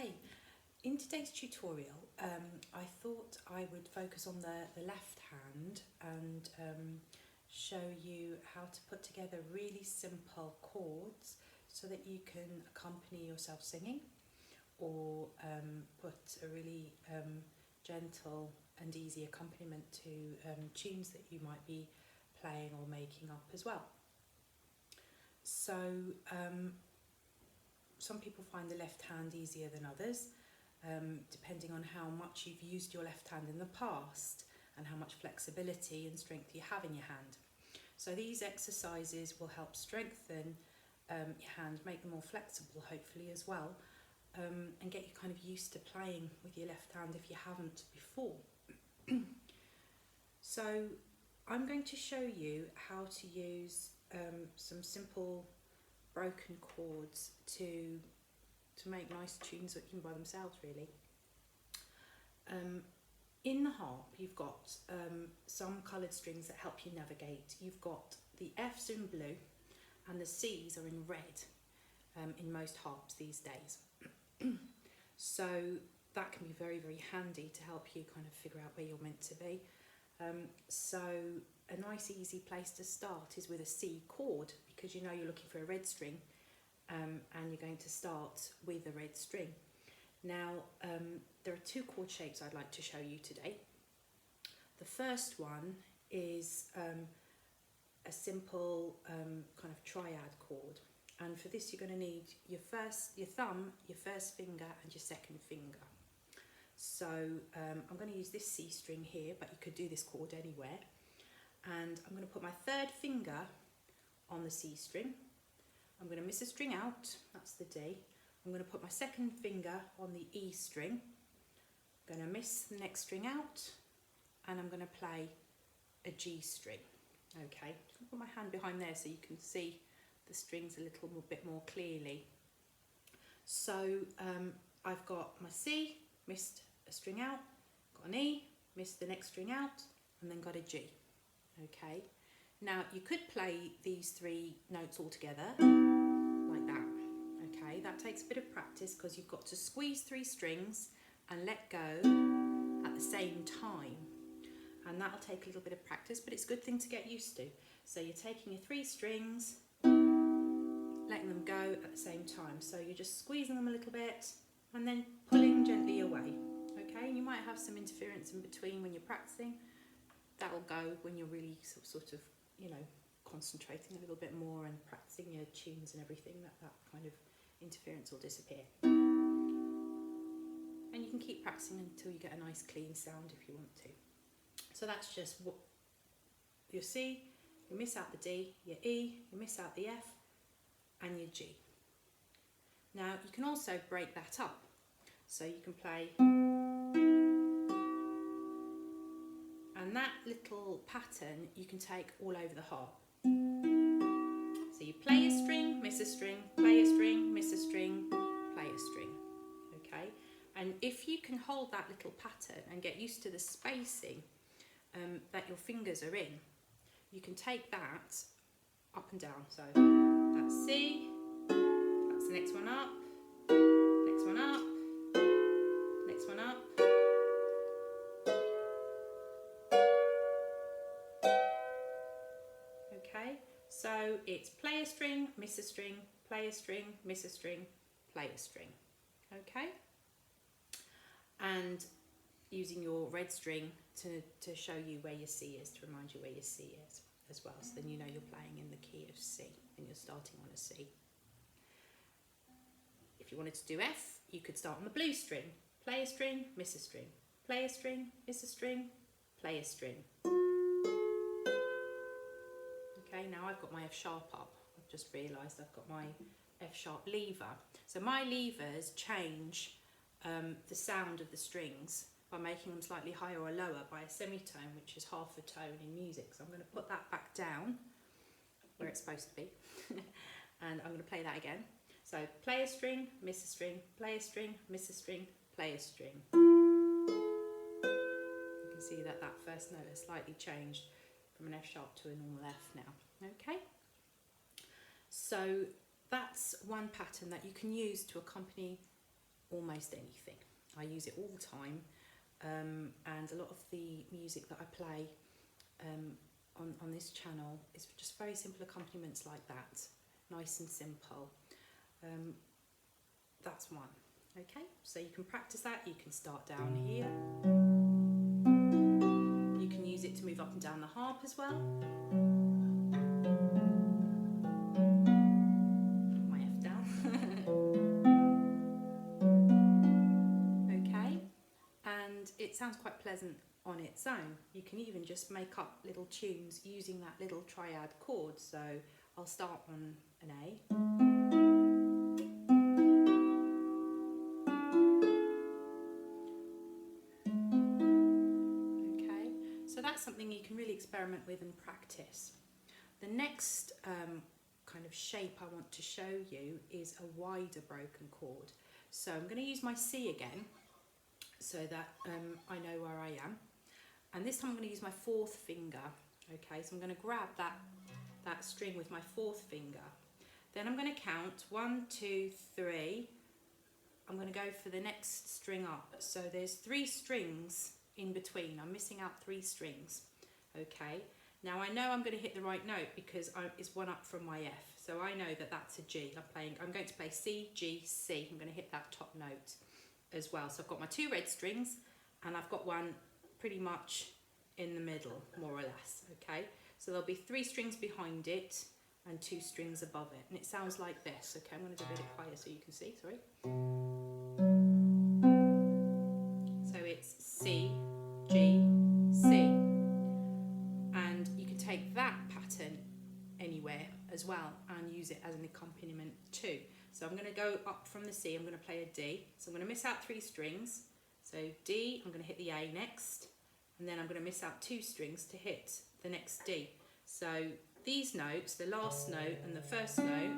Hi, in today's tutorial I thought I would focus on the left hand and show you how to put together really simple chords so that you can accompany yourself singing or put a really gentle and easy accompaniment to tunes that you might be playing or making up as well. So some people find the left hand easier than others, depending on how much you've used your left hand in the past and how much flexibility and strength you have in your hand. So these exercises will help strengthen your hand, make them more flexible hopefully as well, and get you kind of used to playing with your left hand if you haven't before. So I'm going to show you how to use some simple broken chords to make nice tunes that can by themselves really. In the harp you've got some coloured strings that help you navigate. You've got the F's in blue and the C's are in red in most harps these days. So that can be very, very handy to help you kind of figure out where you're meant to be. So a nice easy place to start is with a C chord, because you know you're looking for a red string and you're going to start with a red string. Now there are two chord shapes I'd like to show you today. The first one is a simple kind of triad chord, and for this you're going to need your thumb, your first finger and your second finger. So I'm going to use this C string here, but you could do this chord anywhere, and I'm going to put my third finger on the C string. I'm going to miss a string out, that's the D. I'm going to put my second finger on the E string, I'm going to miss the next string out, and I'm going to play a G string. Okay, I'll put my hand behind there so you can see the strings a little bit more clearly. So I've got my C, missed a string out, got an E, missed the next string out, and then got a G. Okay, now you could play these three notes all together like that. Okay, that takes a bit of practice because you've got to squeeze three strings and let go at the same time, and that'll take a little bit of practice, but it's a good thing to get used to. So you're taking your three strings, letting them go at the same time, so you're just squeezing them a little bit and then pulling gently away. Okay, and you might have some interference in between when you're practicing. That'll go when you're really sort of, you know, concentrating a little bit more and practicing your tunes and everything, that kind of interference will disappear. And you can keep practicing until you get a nice clean sound if you want to. So that's just what your C, you miss out the D, your E, you miss out the F, and your G. Now you can also break that up, so you can play, and that little pattern you can take all over the harp. So you play a string, miss a string, play a string, miss a string, play a string. Okay, and if you can hold that little pattern and get used to the spacing that your fingers are in, you can take that up and down. So that's C, that's the next one up, next one up, next one up. Okay, so it's play a string, miss a string, play a string, miss a string, play a string. Okay, and using your red string to show you where your C is, to remind you where your C is as well, so then you know you're playing in the key of C and you're starting on a C. If you wanted to do F, you could start on the blue string, play a string, miss a string, play a string, miss a string, play a string. Okay, now I've got my F sharp up. I've just realised I've got my F sharp lever. So my levers change the sound of the strings by making them slightly higher or lower by a semitone, which is half a tone in music. So I'm going to put that back down where it's supposed to be and I'm going to play that again. So play a string, miss a string, play a string, miss a string, play a string. You can see that that first note has slightly changed from an F sharp to a normal F now. Okay, so that's one pattern that you can use to accompany almost anything. I use it all the time, and a lot of the music that I play on this channel is just very simple accompaniments like that, nice and simple. That's one. Okay, so you can practice that. You can start down here. You can use it to move up and down the harp as well. Put my F down. Okay, and it sounds quite pleasant on its own. You can even just make up little tunes using that little triad chord. So I'll start on an A. That's something you can really experiment with and practice. The next kind of shape I want to show you is a wider broken chord. So I'm going to use my C again so that I know where I am. And this time I'm going to use my fourth finger. Okay, so I'm going to grab that string with my fourth finger. Then I'm going to count 1, 2, 3. I'm going to go for the next string up. So there's 3 strings in between. I'm missing out 3 strings. Okay, now I know I'm going to hit the right note because it's 1 up from my F, so I know that that's a G. I'm going to play C, G, C. I'm going to hit that top note as well. So I've got my 2 red strings and I've got one pretty much in the middle, more or less. Okay, so there'll be 3 strings behind it and 2 strings above it, and it sounds like this. Okay, I'm going to do it higher so you can see. Sorry. So it's C, G, C, and you can take that pattern anywhere as well and use it as an accompaniment too. So I'm going to go up from the C, I'm going to play a D, so I'm going to miss out 3 strings. So D, I'm going to hit the A next, and then I'm going to miss out 2 strings to hit the next D. So these notes, the last note and the first note,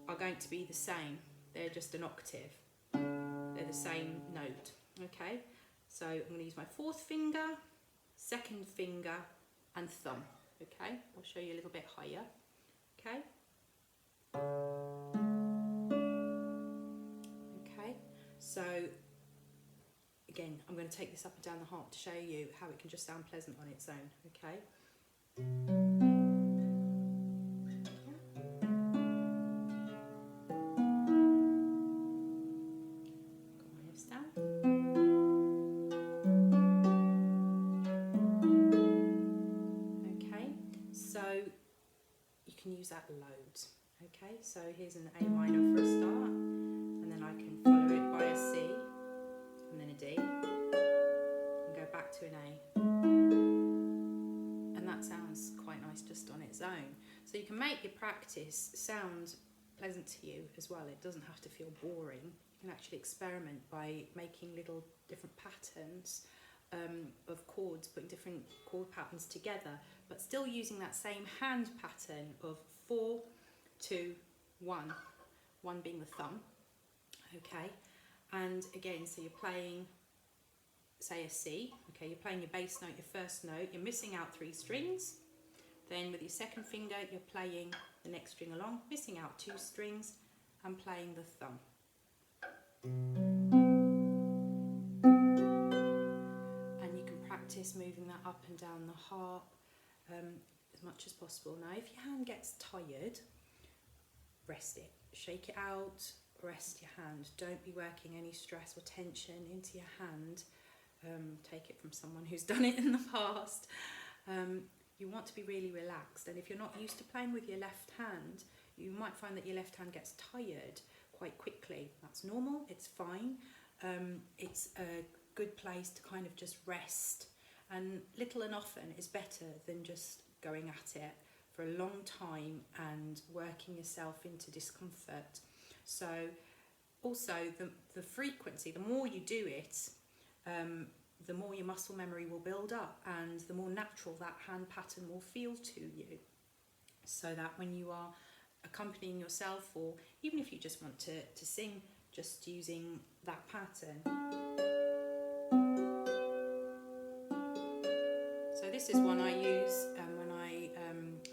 are going to be the same. They're just an octave. They're the same note. Okay, so I'm going to use my 4th finger, 2nd finger and thumb. Okay, I'll show you a little bit higher. Okay. Okay, so again, I'm going to take this up and down the harp to show you how it can just sound pleasant on its own. Okay. Got my F's down. Use that loads. Okay, so here's an A minor for a start, and then I can follow it by a C, and then a D, and go back to an A. And that sounds quite nice just on its own. So you can make your practice sound pleasant to you as well. It doesn't have to feel boring. You can actually experiment by making little different patterns of chords, putting different chord patterns together, but still using that same hand pattern of 4, 2, 1, 1 being the thumb. Okay, and again, so you're playing, say, a C. Okay, you're playing your bass note, your first note, you're missing out 3 strings. Then with your 2nd finger, you're playing the next string along, missing out 2 strings, and playing the thumb. Moving that up and down the harp as much as possible. Now if your hand gets tired, rest it, shake it out, rest your hand. Don't be working any stress or tension into your hand. Take it from someone who's done it in the past. You want to be really relaxed, and if you're not used to playing with your left hand, you might find that your left hand gets tired quite quickly. That's normal, it's fine. It's a good place to kind of just rest. And little and often is better than just going at it for a long time and working yourself into discomfort. So also the frequency, the more you do it, the more your muscle memory will build up and the more natural that hand pattern will feel to you. So that when you are accompanying yourself, or even if you just want to sing just using that pattern. So this is one I use when I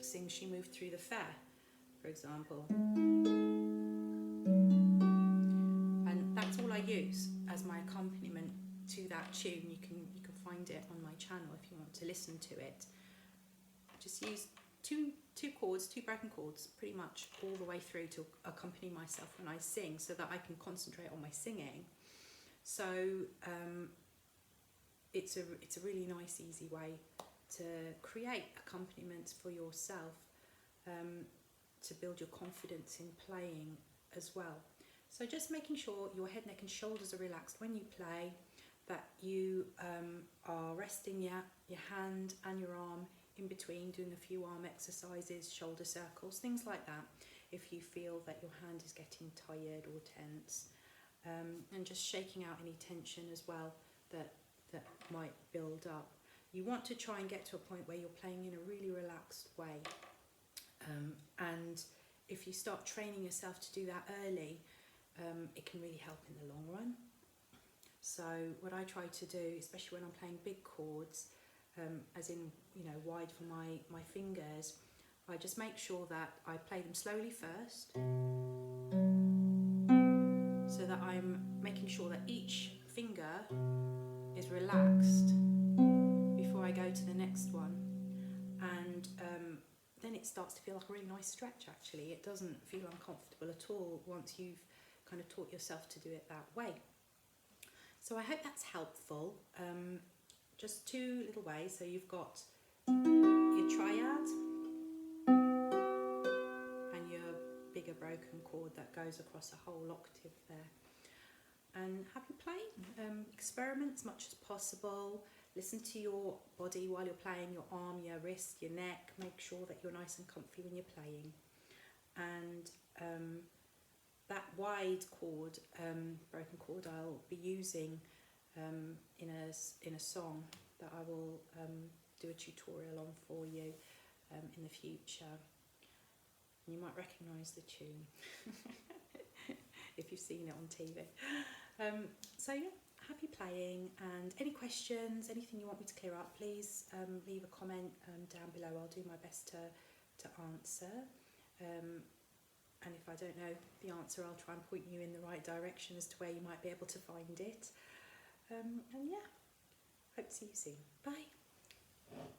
sing She Moved Through the Fair, for example. And that's use as my accompaniment to that tune. You can find it on my channel if you want to listen to it. I just use two chords, 2 broken chords, pretty much all the way through to accompany myself when I sing, so that I can concentrate on my singing. So it's a really nice, easy way to create accompaniments for yourself, to build your confidence in playing as well. So just making sure your head, neck and shoulders are relaxed when you play, that you are resting your hand and your arm in between, doing a few arm exercises, shoulder circles, things like that, if you feel that your hand is getting tired or tense, and just shaking out any tension as well that might build up. You want to try and get to a point where you're playing in a really relaxed way, and if you start training yourself to do that early, it can really help in the long run. So what I try to do, especially when I'm playing big chords, as in, you know, wide for my fingers, I just make sure that I play them slowly first, so that I'm making sure that each finger is relaxed before I go to the next one. And then it starts to feel like a really nice stretch actually. It doesn't feel uncomfortable at all once you've kind of taught yourself to do it that way. So I hope that's helpful. Just 2 little ways. So you've got your triad and your bigger broken chord that goes across a whole octave there. And have you play, experiment as much as possible. Listen to your body while you're playing, your arm, your wrist, your neck. Make sure that you're nice and comfy when you're playing. And that wide chord, broken chord, I'll be using in a song that I will do a tutorial on for you in the future. And you might recognise the tune if you've seen it on TV. So yeah, happy playing, and any questions, anything you want me to clear up, please leave a comment down below. I'll do my best to answer. And if I don't know the answer, I'll try and point you in the right direction as to where you might be able to find it. And yeah, hope to see you soon. Bye.